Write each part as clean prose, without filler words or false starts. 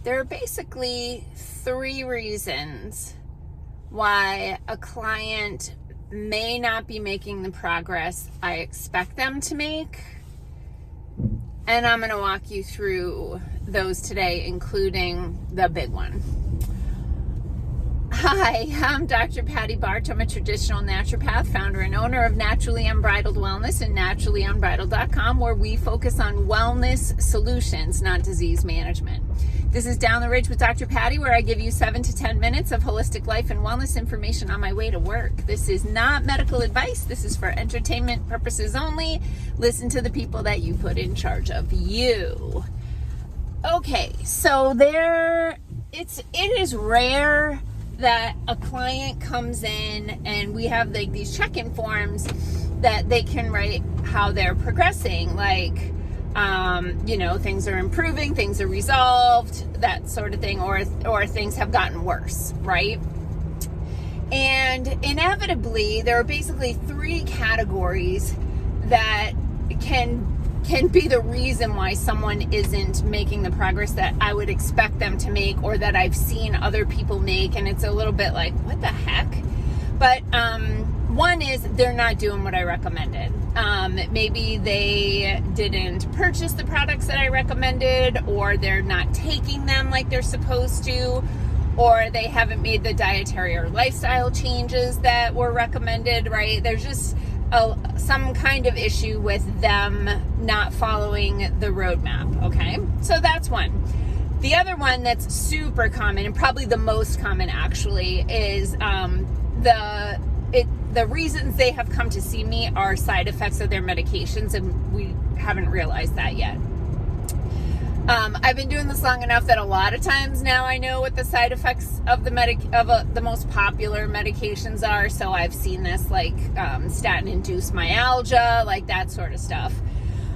There are basically 3 reasons why a client may not be making the progress I expect them to make. And I'm going to walk you through those today, including the big one. Hi, I'm Dr. Patty Bart. I'm a traditional naturopath, founder and owner of Naturally Unbridled Wellness and naturallyunbridled.com, where we focus on wellness solutions, not disease management. This is Down the Ridge with Dr. Patty, where I give you 7 to 10 minutes of holistic life and wellness information on my way to work. This is not medical advice. This is for entertainment purposes only. Listen to the people that you put in charge of you. Okay, so it is rare that a client comes in and we have like these check-in forms that they can write how they're progressing, like things are improving, things are resolved, that sort of thing, or things have gotten worse, right? And inevitably there are basically 3 categories that can be the reason why someone isn't making the progress that I would expect them to make, or that I've seen other people make, and it's a little bit like, what the heck? But one is they're not doing what I recommended. Maybe they didn't purchase the products that I recommended, or they're not taking them like they're supposed to, or they haven't made the dietary or lifestyle changes that were recommended, right? There's just some kind of issue with them not following the roadmap, okay? So that's one. The other one that's super common, and probably the most common actually, is the reasons they have come to see me are side effects of their medications, and we haven't realized that yet. I've been doing this long enough that a lot of times now I know what the side effects of the most popular medications are. So I've seen this, like statin-induced myalgia, like that sort of stuff.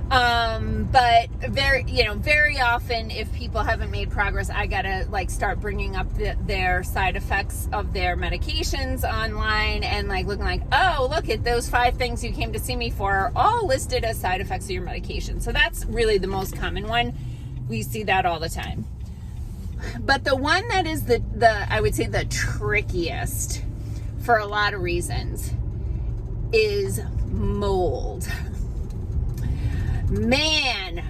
But very often, if people haven't made progress, I gotta start bringing up their side effects of their medications online, and looking like, oh, look at those 5 things you came to see me for are all listed as side effects of your medication. So that's really the most common one. We see that all the time. But the one that is I would say the trickiest for a lot of reasons is mold. Man,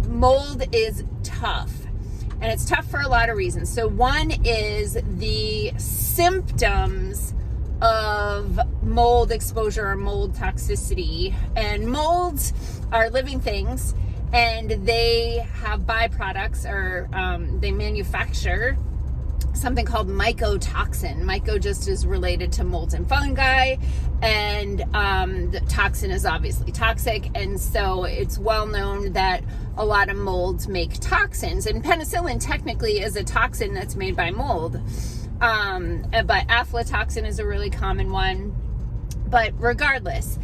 mold is tough. And it's tough for a lot of reasons. So one is the symptoms of mold exposure or mold toxicity. And molds are living things, and they have byproducts, or they manufacture something called mycotoxin. Myco just is related to molds and fungi, and the toxin is obviously toxic, and so it's well known that a lot of molds make toxins, and penicillin technically is a toxin that's made by mold, but aflatoxin is a really common one. But regardless,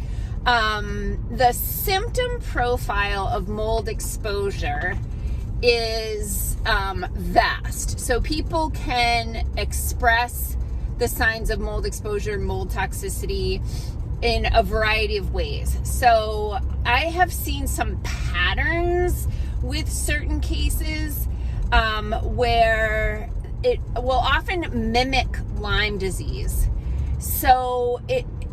the symptom profile of mold exposure is vast. So people can express the signs of mold exposure, mold toxicity in a variety of ways. So I have seen some patterns with certain cases where it will often mimic Lyme disease.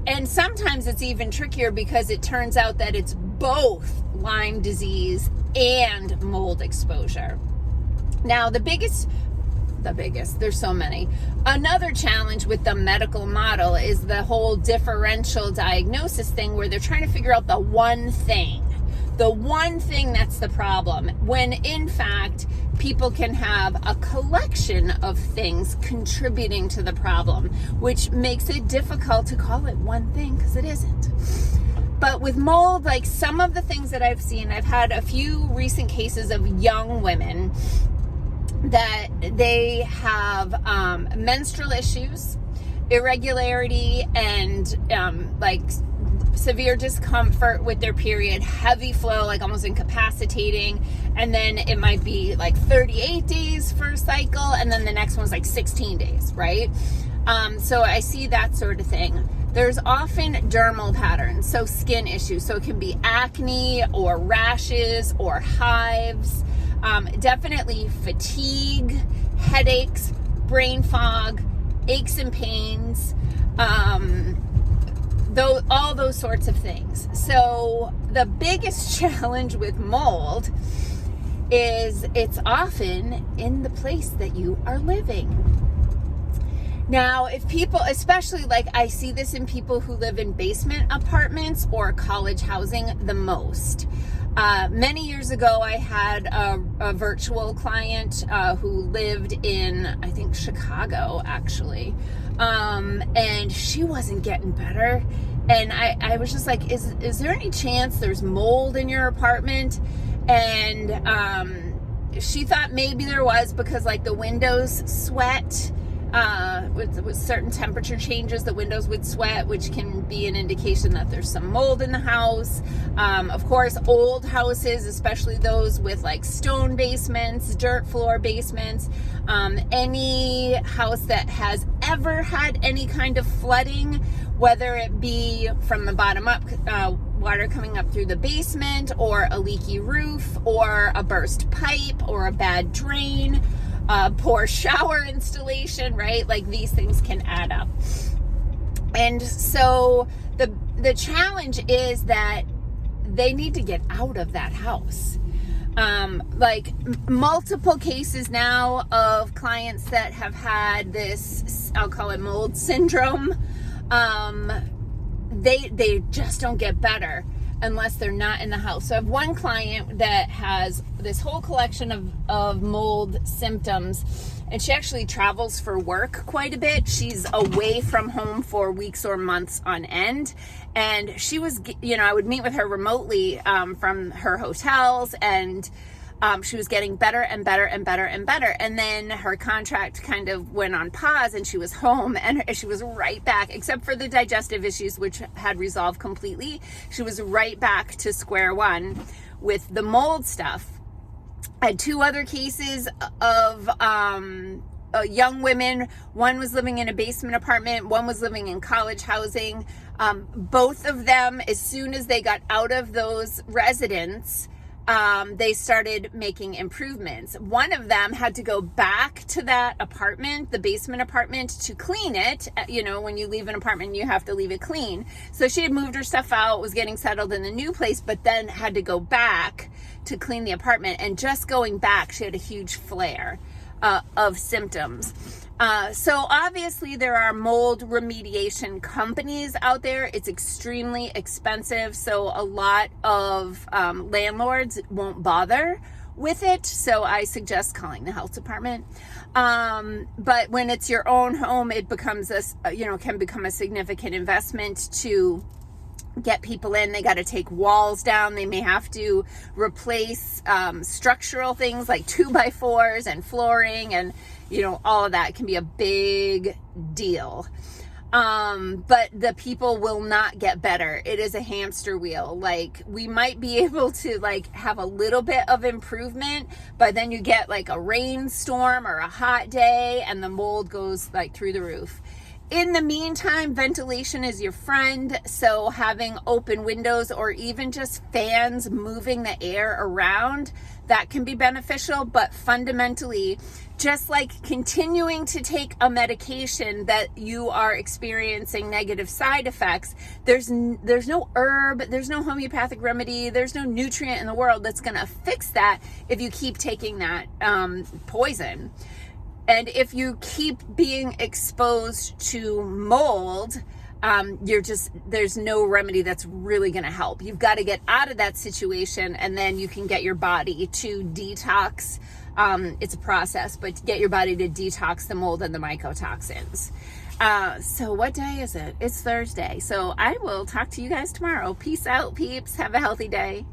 And sometimes it's even trickier because it turns out that it's both Lyme disease and mold exposure. Now, the biggest, there's so many. Another challenge with the medical model is the whole differential diagnosis thing, where they're trying to figure out the one thing that's the problem, when in fact people can have a collection of things contributing to the problem, which makes it difficult to call it one thing, because it isn't. But with mold, some of the things that I've seen, I've had a few recent cases of young women that they have menstrual issues, irregularity, and severe discomfort with their period, heavy flow, almost incapacitating, and then it might be 38 days for a cycle, and then the next one's 16 days, right? So I see that sort of thing. There's often dermal patterns, so skin issues. So it can be acne or rashes or hives. Definitely fatigue, headaches, brain fog, aches and pains, all those sorts of things. So the biggest challenge with mold is it's often in the place that you are living. Now, if people, especially like I see this in people who live in basement apartments or college housing the most. Many years ago, I had a virtual client who lived in, I think, Chicago, actually. And she wasn't getting better. And I was just like, is there any chance there's mold in your apartment? And she thought maybe there was, because like the windows sweat. With certain temperature changes, the windows would sweat, which can be an indication that there's some mold in the house. Of course, old houses, especially those with like stone basements, dirt floor basements, any house that has ever had any kind of flooding, whether it be from the bottom up, water coming up through the basement, or a leaky roof, or a burst pipe, or a bad drain, poor shower installation, right? Like these things can add up. And so the challenge is that they need to get out of that house. Like multiple cases now of clients that have had this, I'll call it mold syndrome. They just don't get better unless they're not in the house. So I have one client that has this whole collection of mold symptoms, and she actually travels for work quite a bit. She's away from home for weeks or months on end. And she was, I would meet with her remotely from her hotels, and she was getting better and better and better and better. And then her contract kind of went on pause, and she was home, and she was right back, except for the digestive issues, which had resolved completely. She was right back to square one with the mold stuff. I had two other cases of young women. One was living in a basement apartment. One was living in college housing. Both of them, as soon as they got out of those residences, they started making improvements. One of them had to go back to that apartment, the basement apartment, to clean it. When you leave an apartment, you have to leave it clean. So she had moved her stuff out, was getting settled in the new place, but then had to go back to clean the apartment. And just going back, she had a huge flare of symptoms. So obviously there are mold remediation companies out there. It's extremely expensive. So a lot of landlords won't bother with it. So I suggest calling the health department. But when it's your own home, it becomes can become a significant investment to get people in. They got to take walls down. They may have to replace structural things like 2x4s and flooring, and all of that can be a big deal. But the people will not get better. It is a hamster wheel. Like, we might be able to have a little bit of improvement, but then you get like a rainstorm or a hot day and the mold goes through the roof. In the meantime, ventilation is your friend. So having open windows or even just fans moving the air around, that can be beneficial. But fundamentally, just like continuing to take a medication that you are experiencing negative side effects, there's no herb, there's no homeopathic remedy, there's no nutrient in the world that's going to fix that if you keep taking that poison. And if you keep being exposed to mold, there's no remedy that's really going to help. You've got to get out of that situation, and then you can get your body to detox. It's a process, but get your body to detox the mold and the mycotoxins. So what day is it? It's Thursday. So I will talk to you guys tomorrow. Peace out, peeps. Have a healthy day.